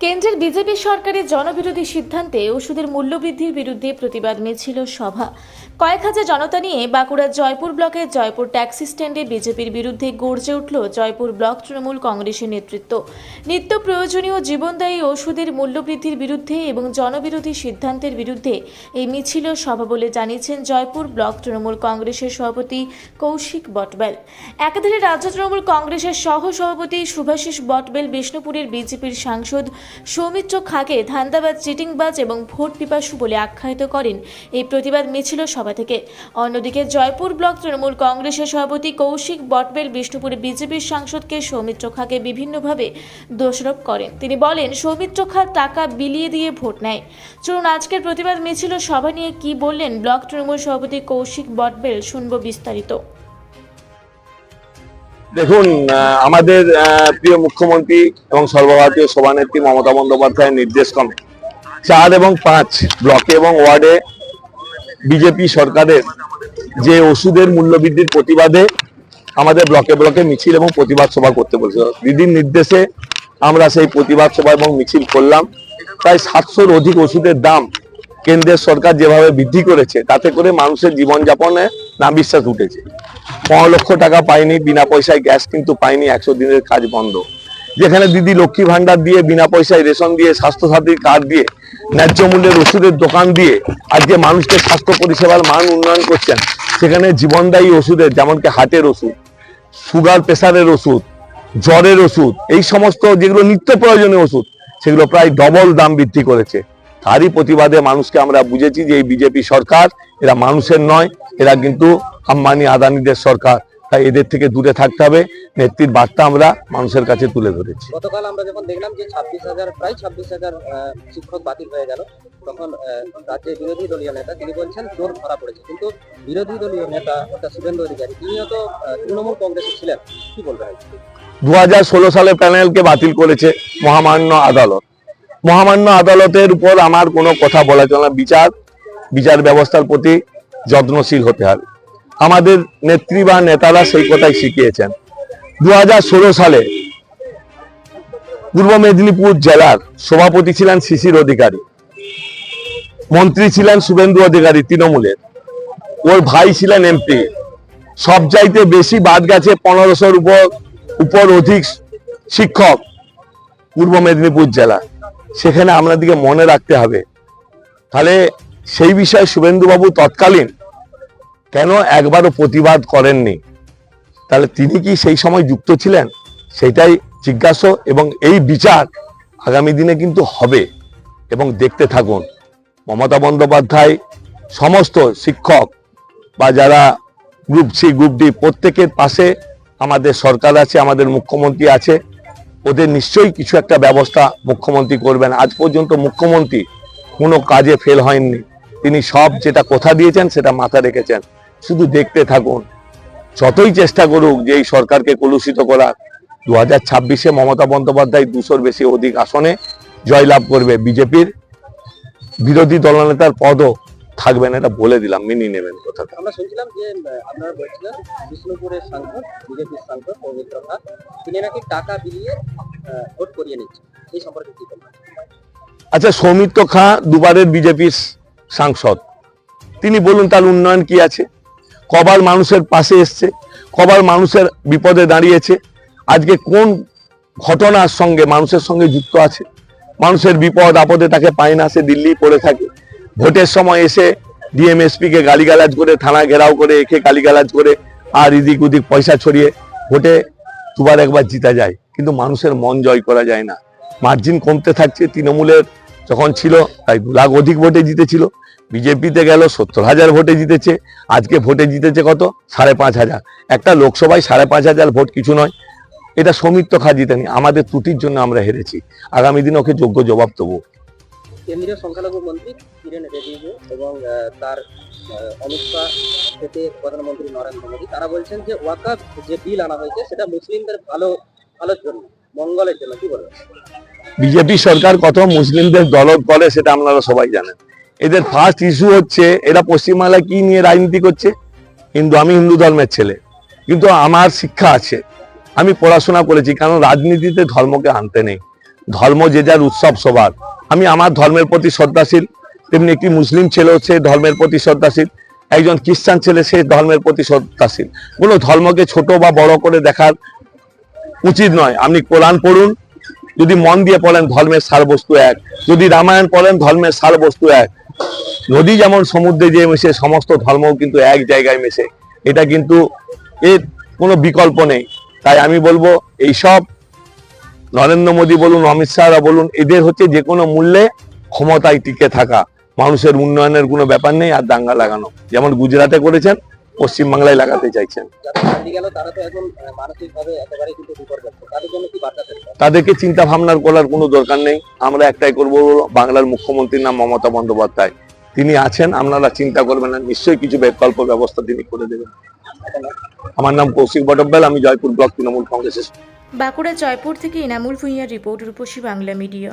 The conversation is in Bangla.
কেন্দ্রের বিজেপি সরকারের জনবিরোধী সিদ্ধান্তে ওষুধের মূল্যবৃদ্ধির বিরুদ্ধে প্রতিবাদ মিছিল সভা। কয়েক হাজার জনতা নিয়ে বাঁকুড়ার জয়পুর ব্লকের জয়পুর ট্যাক্সি স্ট্যান্ডে বিজেপির বিরুদ্ধে গর্জে উঠল জয়পুর ব্লক তৃণমূল কংগ্রেসের নেতৃত্ব। নিত্য প্রয়োজনীয় জীবনদায়ী ওষুধের মূল্যবৃদ্ধির বিরুদ্ধে এবং জনবিরোধী সিদ্ধান্তের বিরুদ্ধে এই মিছিল সভা বলে জানিয়েছেন জয়পুর ব্লক তৃণমূল কংগ্রেসের সভাপতি কৌশিক বটবেল। একাধারে রাজ্য তৃণমূল কংগ্রেসের সহ সভাপতি শুভাশিস বটবেল বিষ্ণুপুরের বিজেপির সাংসদ সৌমিত্র খাকে ধান্দাবাজ, চিটিংবাজ এবং ভোট পিপাসু বলে আখ্যায়িত করেন এই প্রতিবাদ মিছিল সভা থেকে। অন্যদিকে জয়পুর ব্লক তৃণমূল কংগ্রেসের সভাপতি কৌশিক বটবেল বিষ্ণুপুরে বিজেপির সাংসদকে সৌমিত্র খাকে বিভিন্নভাবে দোষারোপ করেন। তিনি বলেন, সৌমিত্র খা টাকা বিলিয়ে দিয়ে ভোট নেয়। চলুন আজকের প্রতিবাদ মিছিল সভা নিয়ে কি বললেন ব্লক তৃণমূল সভাপতি কৌশিক বটবেল, শুনব বিস্তারিত। দেখুন, আমাদের প্রিয় মুখ্যমন্ত্রী এবং সর্বভারতীয় সভানেত্রী মমতা বন্দ্যোপাধ্যায়ের নির্দেশ ক্রমে 4 এবং 5 ব্লকে এবং ওয়ার্ডে বিজেপি সরকারের যে ওষুধের মূল্যবৃদ্ধির প্রতিবাদে আমাদের ব্লকে ব্লকে মিছিল এবং প্রতিবাদ সভা করতে বলেছিল। দিদির নির্দেশে আমরা সেই প্রতিবাদ সভা এবং মিছিল করলাম। প্রায় 700-র অধিক ওষুধের দাম কেন্দ্রের সরকার যেভাবে বৃদ্ধি করেছে, তাতে করে মানুষের জীবনযাপনে নাবিশ্বাস উঠেছে। 15 লক্ষ টাকা পায়নি, বিনা পয়সায় গ্যাস কিন্তু পায়নি, 100 দিনের কাজ বন্ধ। যেখানে দিদি লক্ষ্মী ভান্ডার দিয়ে, বিনা পয়সায় রেশন দিয়ে, স্বাস্থ্যসাথীর কার্ড দিয়ে, ন্যায্য মূল্যের ওষুধের দোকান দিয়ে আজকে মানুষকে স্বাস্থ্য পরিষেবার মান উন্নয়ন করছেন, সেখানে জীবনদায়ী ওষুধের, যেমন কি হার্টের ওষুধ, সুগার প্রেসারের ওষুধ, জ্বরের ওষুধ, এই সমস্ত যেগুলো নিত্য প্রয়োজনীয় ওষুধ, সেগুলো প্রায় ডবল দাম বৃদ্ধি করেছে। তারই প্রতিবাদে মানুষকে আমরা বুঝেছি যে এই বিজেপি সরকার, এরা মানুষের নয়, এরা কিন্তু আম্বানি আদানিদের সরকার। তাই এদের থেকে দূরে থাকতে হবে। নেত্রীর বার্তা আমরা মানুষের কাছে তুলে ধরেছি। গতকাল আমরা যখন দেখলাম যে প্রায় 26,000 শিক্ষক বাতিল হয়ে গেল, তখন রাজ্যের বিরোধী দলীয় নেতা তিনি বলছেন জোর ধরা পড়েছে, কিন্তু বিরোধী দলীয় নেতা অর্থাৎ শুভেন্দু অধিকারী তিনিও তো তৃণমূল কংগ্রেসে ছিলেন, কি বলবেন? 2016 সালে প্যানেলকে বাতিল করেছে মহামান্য আদালত। মহামান্য আদালতের উপর আমার কোনো কথা বলা চলে না। বিচার ব্যবস্থার প্রতি যত্নশীল হতে হবে। আমাদের নেত্রী বা নেতারা সেই কথাই শিখিয়েছেন। 2016 সালে পূর্ব মেদিনীপুর জেলার সভাপতি ছিলেন শিশির অধিকারী, মন্ত্রী ছিলেন শুভেন্দু অধিকারী তৃণমূলের, ওর ভাই ছিলেন এমপি। সবচাইতে বেশি বাদ গেছে 1500-র উপর অধিক শিক্ষক পূর্ব মেদিনীপুর জেলা। সেখানে আপনাদেরকে মনে রাখতে হবে। তাহলে সেই বিষয়ে শুভেন্দুবাবু তৎকালীন কেন একবারও প্রতিবাদ করেননি? তাহলে তিনি কি সেই সময় যুক্ত ছিলেন? সেটাই জিজ্ঞাসা। এবং এই বিচার আগামী দিনে কিন্তু হবে, এবং দেখতে থাকুন। মমতা বন্দ্যোপাধ্যায় সমস্ত শিক্ষক বা যারা গ্রুপ সি, গ্রুপ ডি, প্রত্যেকের পাশে আমাদের সরকার আছে, আমাদের মুখ্যমন্ত্রী আছে। ওদের নিশ্চয়ই কিছু একটা ব্যবস্থা মুখ্যমন্ত্রী করবেন। আজ পর্যন্ত মুখ্যমন্ত্রী কোনো কাজে ফেল হয়নি। তিনি সব যেটা কথা দিয়েছেন সেটা মাথায় রেখেছেন। শুধু দেখতে থাকুন। যতই চেষ্টা করুক যে এই সরকারকে কলুষিত করার, 2026-এ মমতা বন্দ্যোপাধ্যায় 200-র বেশি অধিক আসনে জয়লাভ করবে। বিজেপির বিরোধী দলনেতার পদও থাকবেন, এটা বলে দিলাম, মেনে নেবেন কথাটা। আমরা শুনছিলাম যে আপনারা বলছিলেন বিষ্ণুপুরের সাংসদ, বিজেপির সাংসদ সৌমিত্র খা, তিনি নাকি টাকা বিলিয়ে ভোট করিয়ে নিচ্ছেন, এই সম্পর্কে কি বলবেন? আচ্ছা, সৌমিত্র খা দুবারের বিজেপির সাংসদ, তিনি বলুন তার উন্নয়ন কি আছে? কবার মানুষের পাশে এসছে, কবার মানুষের বিপদে দাঁড়িয়েছে, আজকে কোন ঘটনার সঙ্গে মানুষের সঙ্গে যুক্ত আছে? মানুষের বিপদ আপদে তাকে পায় না, সে দিল্লি পড়ে থাকে। ভোটের সময় এসে ডিএমএসপি কে গালিগালাজ করে, থানা ঘেরাও করে, একে গালিগালাজ করে, আর এদিক ওদিক পয়সা ছড়িয়ে ভোটে দুবার একবার জিতা যায়, কিন্তু মানুষের মন জয় করা যায় না। মার্জিন কমতে থাকছে। তৃণমূলের যখন ছিল তাই 2 লাখ অধিক ভোটে জিতেছিল, বিজেপিতে গেল 70,000 ভোটে জিতেছে। আজকে ভোটে জিতেছে কত? 5,500। একটা লোকসভায় 5,500 ভোট কিছু নয়। এটা সৌমিত্র খা জিতেনি, আমাদের ত্রুটির জন্য আমরা হেরেছি। আগামী দিনে ওকে যোগ্য জবাব দেবো। কেন্দ্রীয় সংখ্যালঘু মন্ত্রী কিরেন রিজিজু এবং তার অনুষ্কা থেকে প্রধানমন্ত্রী নরেন্দ্র মোদী, তারা বলছেন যে ওয়াকাফ যে বিল আনা হয়েছে সেটা মুসলিমদের ভালোর জন্য, মঙ্গলের জন্য, কি বলবেন? বিজেপি সরকার কত মুসলিমদের দলদ করে সেটা আপনারা সবাই জানেন। এদের ফার্স্ট ইস্যু হচ্ছে এরা পশ্চিমবাংলায় কি নিয়ে রাজনীতি করছে। আমি হিন্দু ধর্মের ছেলে, কিন্তু আমার শিক্ষা আছে, আমি পড়াশোনা করেছি, কারণ রাজনীতিতে ধর্মকে আনতে নেই। ধর্ম যে যার উৎসব সবার। আমি আমার ধর্মের প্রতি শ্রদ্ধাশীল, তেমনি একটি মুসলিম ছেলেও সে ধর্মের প্রতি শ্রদ্ধাশীল, একজন খ্রিস্টান ছেলে সে ধর্মের প্রতি শ্রদ্ধাশীল। কোনো ধর্মকে ছোট বা বড় করে দেখার উচিত নয়। আপনি কোরআন পড়ুন, যদি মন দিয়ে পড়েন ধর্মের সারবস্তু এক, যদি রামায়ণ পড়েন ধর্মের সারবস্তু এক। নদী যেমন সমুদ্রে যে মেশে, সমস্ত ধর্মও কিন্তু এক জায়গায় মেশে, এটা কিন্তু এর কোনো বিকল্প নেই। তাই আমি বলবো এইসব নরেন্দ্র মোদী বলুন, অমিত শাহরা বলুন, এদের হচ্ছে যে কোনো মূল্যে ক্ষমতায় টিকে থাকা, মানুষের উন্নয়নের কোনো ব্যাপার নেই। আর দাঙ্গা লাগানো যেমন গুজরাটে করেছেন, পশ্চিমবাংলায় লাগাতে চাইছেন। যারা দাঙ্গি গেল তারা তো এখন মানসিকভাবে একেবারে কিন্তু বিপর্যস্ত, তাদের জন্য কি বার্তা দেবেন? তাদেরকে চিন্তা ভাবনার করার কোনো দরকার নেই। আমরা একটাই করবো, বাংলার মুখ্যমন্ত্রীর নাম মমতা বন্দ্যোপাধ্যায়, তিনি আছেন, আপনারা চিন্তা করবেন না, নিশ্চয়ই কিছু বিকল্প ব্যবস্থা তিনি করে দেবেন। আমার নাম কৌশিক বটব্যাল, আমি জয়পুর ব্লক তৃণমূল কংগ্রেসের। বাঁকুড়া জয়পুর থেকে ইনামুল ভূঁইয়ার রিপোর্ট, রূপসী বাংলা মিডিয়া।